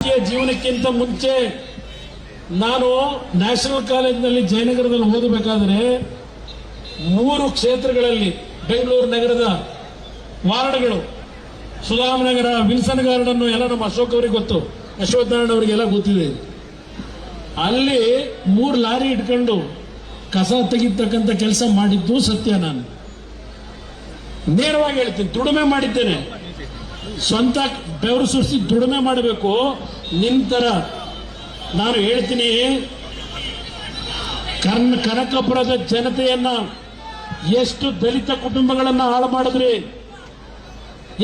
ಜೀವನಕ್ಕಿಂತ ಮುಂಚೆ ನಾನು ನ್ಯಾಷನಲ್ ಕಾಲೇಜಿನಲ್ಲಿ ಜಯನಗರದಲ್ಲಿ ಓದಬೇಕಾದ್ರೆ 3 ಕ್ಷೇತ್ರಗಳಲ್ಲಿ ಬೆಂಗಳೂರು ನಗರದ ವಾರ್ಡ್ಗಳು ಸುಧಾಮನಗರ, ವಿಲ್ಸನ್ ಗಾರ್ಡನ್ ಎಲ್ಲ ನಮ್ಮ ಅಶೋಕ್ ಅವರಿಗೆ ಗೊತ್ತು, ಅಶ್ವತ್ಥನಾರಾಯಣ ಅವರಿಗೆಲ್ಲ ಗೊತ್ತಿದೆ. ಅಲ್ಲಿ 3 ಲಾರಿ ಇಟ್ಕೊಂಡು ಕಸ ತೆಗಿತಕ್ಕಂಥ ಕೆಲಸ ಮಾಡಿದ್ದು ಸತ್ಯ. ನಾನು ನೇರವಾಗಿ ಹೇಳ್ತೀನಿ, ದುಡಿಮೆ ಮಾಡಿದ್ದೇನೆ, ಸ್ವಂತ ಬೆವರು ಸುರಿಸಿ ದುಡಿಮೆ ಮಾಡಬೇಕು. ನಿಂತರ ನಾನು ಹೇಳ್ತೀನಿ, ಕನಕಪುರದ ಜನತೆಯನ್ನ ಎಷ್ಟು ದಲಿತ ಕುಟುಂಬಗಳನ್ನ ಹಾಳು ಮಾಡಿದ್ರಿ,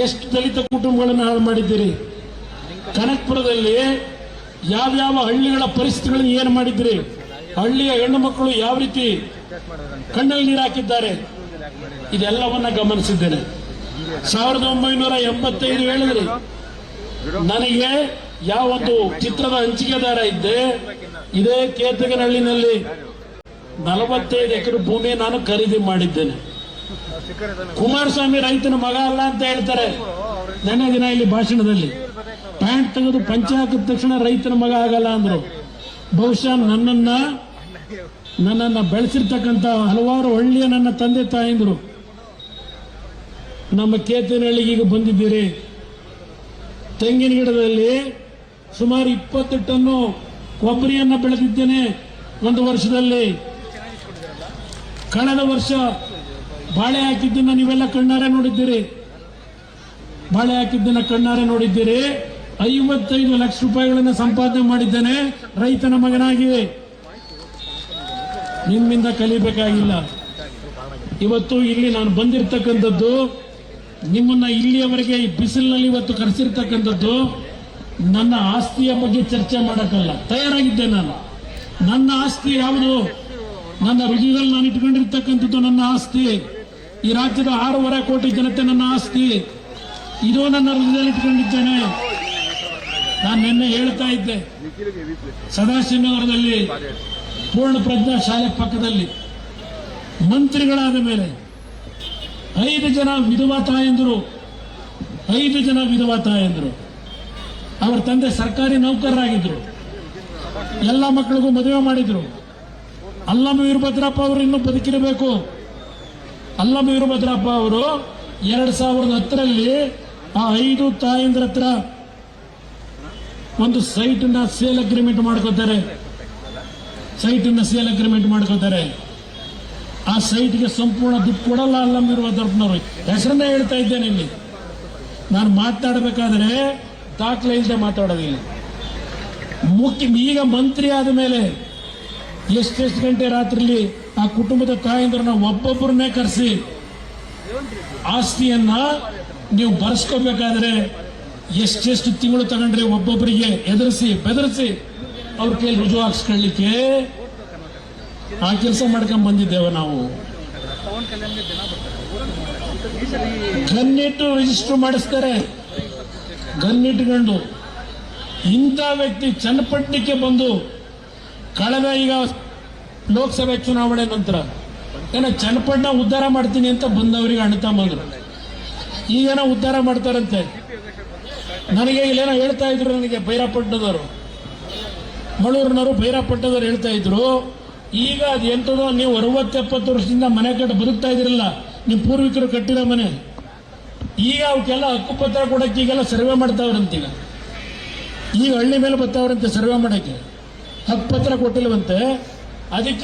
ಎಷ್ಟು ದಲಿತ ಕುಟುಂಬಗಳನ್ನ ಹಾಳು ಮಾಡಿದ್ದೀರಿ. ಕನಕಪುರದಲ್ಲಿ ಯಾವ್ಯಾವ ಹಳ್ಳಿಗಳ ಪರಿಸ್ಥಿತಿಗಳನ್ನು ಏನು ಮಾಡಿದ್ರಿ, ಹಳ್ಳಿಯ ಹೆಣ್ಣು ಮಕ್ಕಳು ಯಾವ ರೀತಿ ಕಣ್ಣಲ್ಲಿ ನೀರು ಹಾಕಿದ್ದಾರೆ, ಇದೆಲ್ಲವನ್ನ ಗಮನಿಸಿದ್ದೇನೆ. 1985 ಹೇಳಿದ್ರಿ, ನನಗೆ ಯಾವೊಂದು ಚಿತ್ರದ ಹಂಚಿಕೆದಾರ ಇದ್ದೆ, ಇದೇ ಕೇತಗನಹಳ್ಳಿನಲ್ಲಿ 45 ಎಕರೆ ಭೂಮಿ ನಾನು ಖರೀದಿ ಮಾಡಿದ್ದೇನೆ. ಕುಮಾರಸ್ವಾಮಿ ರೈತನ ಮಗ ಅಲ್ಲ ಅಂತ ಹೇಳ್ತಾರೆ. ನೆನ್ನೆ ದಿನ ಇಲ್ಲಿ ಭಾಷಣದಲ್ಲಿ ಪ್ಯಾಂಟ್ ತೆಗೆದು ಪಂಚೆ ಹಾಕಿದ ತಕ್ಷಣ ರೈತನ ಮಗ ಆಗಲ್ಲ ಅಂದ್ರು. ಬಹುಶಃ ನನ್ನನ್ನ ಬೆಳೆಸಿರ್ತಕ್ಕಂಥ ಹಲವಾರು ಹಳ್ಳಿಯ ನನ್ನ ತಂದೆ ತಾಯಿಂದ್ರು ನಮ್ಮ ಕೇತನಹಳ್ಳಿಗೆ ಈಗ ಬಂದಿದ್ದೀರಿ. ತೆಂಗಿನ ಗಿಡದಲ್ಲಿ ಸುಮಾರು 20 ಟನ್ನು ಕೊಬ್ಬರಿಯನ್ನ ಬೆಳೆದಿದ್ದೇನೆ ಒಂದು ವರ್ಷದಲ್ಲಿ. ಕಳೆದ ವರ್ಷ ಬಾಳೆ ಹಾಕಿದ್ದನ್ನ ನೀವೆಲ್ಲ ಕಣ್ಣಾರೆ ನೋಡಿದ್ದೀರಿ. ಬಾಳೆ ಹಾಕಿದ್ದನ್ನ ಕಣ್ಣಾರೆ ನೋಡಿದ್ದೀರಿ. 55 ಲಕ್ಷ ರೂಪಾಯಿಗಳನ್ನ ಸಂಪಾದನೆ ಮಾಡಿದ್ದೇನೆ ರೈತನ ಮಗನಾಗಿ. ನಿಮ್ಮಿಂದ ಕಲಿಬೇಕಾಗಿಲ್ಲ. ಇವತ್ತು ಇಲ್ಲಿ ನಾನು ಬಂದಿರತಕ್ಕಂಥದ್ದು, ನಿಮ್ಮನ್ನ ಇಲ್ಲಿಯವರೆಗೆ ಈ ಬಿಸಿಲಿನಲ್ಲಿ ಇವತ್ತು ಕರೆಸಿರ್ತಕ್ಕಂಥದ್ದು ನನ್ನ ಆಸ್ತಿಯ ಬಗ್ಗೆ ಚರ್ಚೆ ಮಾಡಕ್ಕಲ್ಲ. ತಯಾರಾಗಿದ್ದೆ ನಾನು. ನನ್ನ ಆಸ್ತಿ ಯಾವುದು, ನನ್ನ ಹೃದಯದಲ್ಲಿ ನಾನು ಇಟ್ಕೊಂಡಿರ್ತಕ್ಕಂಥದ್ದು ನನ್ನ ಆಸ್ತಿ. ಈ ರಾಜ್ಯದ 6.5 ಕೋಟಿ ಜನತೆ ನನ್ನ ಆಸ್ತಿ. ಇದು ನನ್ನ ಹೃದಯದಲ್ಲಿ ಇಟ್ಕೊಂಡಿದ್ದೇನೆ. ನಾನು ನಿನ್ನೆ ಹೇಳ್ತಾ ಇದ್ದೆ, ಸದಾಶಿವನಗರದಲ್ಲಿ ಪೂರ್ಣ ಪ್ರಜ್ಞಾ ಶಾಲೆ ಪಕ್ಕದಲ್ಲಿ ಮಂತ್ರಿಗಳಾದ ಮೇಲೆ 5 ಜನ ವಿಧವಾ ತಾಯಂದರು, 5 ಜನ ವಿಧವಾ ತಾಯಂದರು. ಅವರ ತಂದೆ ಸರ್ಕಾರಿ ನೌಕರರಾಗಿದ್ರು. ಎಲ್ಲ ಮಕ್ಕಳಿಗೂ ಮದುವೆ ಮಾಡಿದ್ರು. ಅಲ್ಲಮ ವೀರಭದ್ರಪ್ಪ ಅವರು ಇನ್ನೂ ಬದುಕಿರಬೇಕು. ಅಲ್ಲಮ ವೀರಭದ್ರಪ್ಪ ಅವರು 2010ರಲ್ಲಿ ಆ 5 ತಾಯಂದ್ರ ಹತ್ರ ಒಂದು ಸೈಟನ್ನ ಸೇಲ್ ಅಗ್ರಿಮೆಂಟ್ ಮಾಡ್ಕೋತಾರೆ. ಆ ಸೈಟ್ಗೆ ಸಂಪೂರ್ಣ ದುಡ್ಡು ಕೊಡಲ್ಲ ಅಲ್ಲಮ ವೀರಭದ್ರಪ್ಪನವರು. ಹೆಸರನ್ನೇ ಹೇಳ್ತಾ ಇದ್ದೇನೆ ಇಲ್ಲಿ. ನಾನು ಮಾತನಾಡಬೇಕಾದ್ರೆ ದಾಖಲೆ ಇಲ್ಲದೆ ಮಾತಾಡೋದಿಲ್ಲ. ಈಗ ಮಂತ್ರಿ ಆದ ಮೇಲೆ ಎಷ್ಟೆಷ್ಟು ಗಂಟೆ ರಾತ್ರಿಲಿ ಆ ಕುಟುಂಬದ ತಾಯಂದ್ರನ್ನ ಒಬ್ಬೊಬ್ಬರನ್ನೇ ಕರೆಸಿ ಆಸ್ತಿಯನ್ನ ನೀವು ಬರ್ಸ್ಕೋಬೇಕಾದ್ರೆ ಎಷ್ಟೆಷ್ಟು ತಿಂಗಳು ತಗೊಂಡ್ರೆ ಒಬ್ಬೊಬ್ಬರಿಗೆ ಎದುರಿಸಿ ಬೆದರಿಸಿ ಅವ್ರ ಕೈಯಲ್ಲಿ ರುಜುವು ಹಾಕ್ಸ್ಕೊಳ್ಳಿಕ್ಕೆ ಆ ಕೆಲಸ ಮಾಡ್ಕೊಂಡ್ ಬಂದಿದ್ದೇವೆ ನಾವು. ಗನ್ನಿಟ್ಟು ರಿಜಿಸ್ಟರ್ ಮಾಡಿಸ್ತಾರೆ. ಗನ್ನಿಟ್ಕೊಂಡು ಇಂಥ ವ್ಯಕ್ತಿ ಚನ್ನಪಟ್ಟಣಕ್ಕೆ ಬಂದು ಕಳೆದ ಈಗ ಲೋಕಸಭೆ ಚುನಾವಣೆ ನಂತರ ಏನೋ ಚನ್ನಪಟ್ಟಣ ಉದ್ಧಾರ ಮಾಡ್ತೀನಿ ಅಂತ ಬಂದವರಿಗೆ ಅಣ್ತಮ್ಮಂದ್ರು ಈಗೇನೋ ಉದ್ಧಾರ ಮಾಡ್ತಾರಂತೆ. ನನಗೆ ಇಲ್ಲೇನೋ ಹೇಳ್ತಾ ಇದ್ರು, ನನಗೆ ಬೈರಾಪಟ್ಟಣದವರು, ಮಳೂರಿನವರು ಬೈರಾಪಟ್ಟಣದವ್ರು ಹೇಳ್ತಾ ಇದ್ರು, ಈಗ ಅದು ಎಂಥದೋ ನೀವು 60-70 ವರ್ಷದಿಂದ ಮನೆ ಕಟ್ಟ ಬದುಕ್ತಾ ಇದ್ರಲ್ಲ, ನಿಮ್ಮ ಪೂರ್ವಿಕರು ಕಟ್ಟಿರೋ ಮನೆ, ಈಗ ಅವಕ್ಕೆಲ್ಲ ಹಕ್ಕುಪತ್ರ ಕೊಡಕ್ಕೆ ಈಗೆಲ್ಲ ಸರ್ವೆ ಮಾಡ್ತಾವ್ರಂತೀಗ. ಈಗ ಹಳ್ಳಿ ಮೇಲೆ ಬರ್ತಾವ್ರಂತೆ ಸರ್ವೆ ಮಾಡಕ್ಕೆ. ಹಕ್ಕುಪತ್ರ ಕೊಟ್ಟಿಲ್ವಂತೆ. ಅದಕ್ಕೆ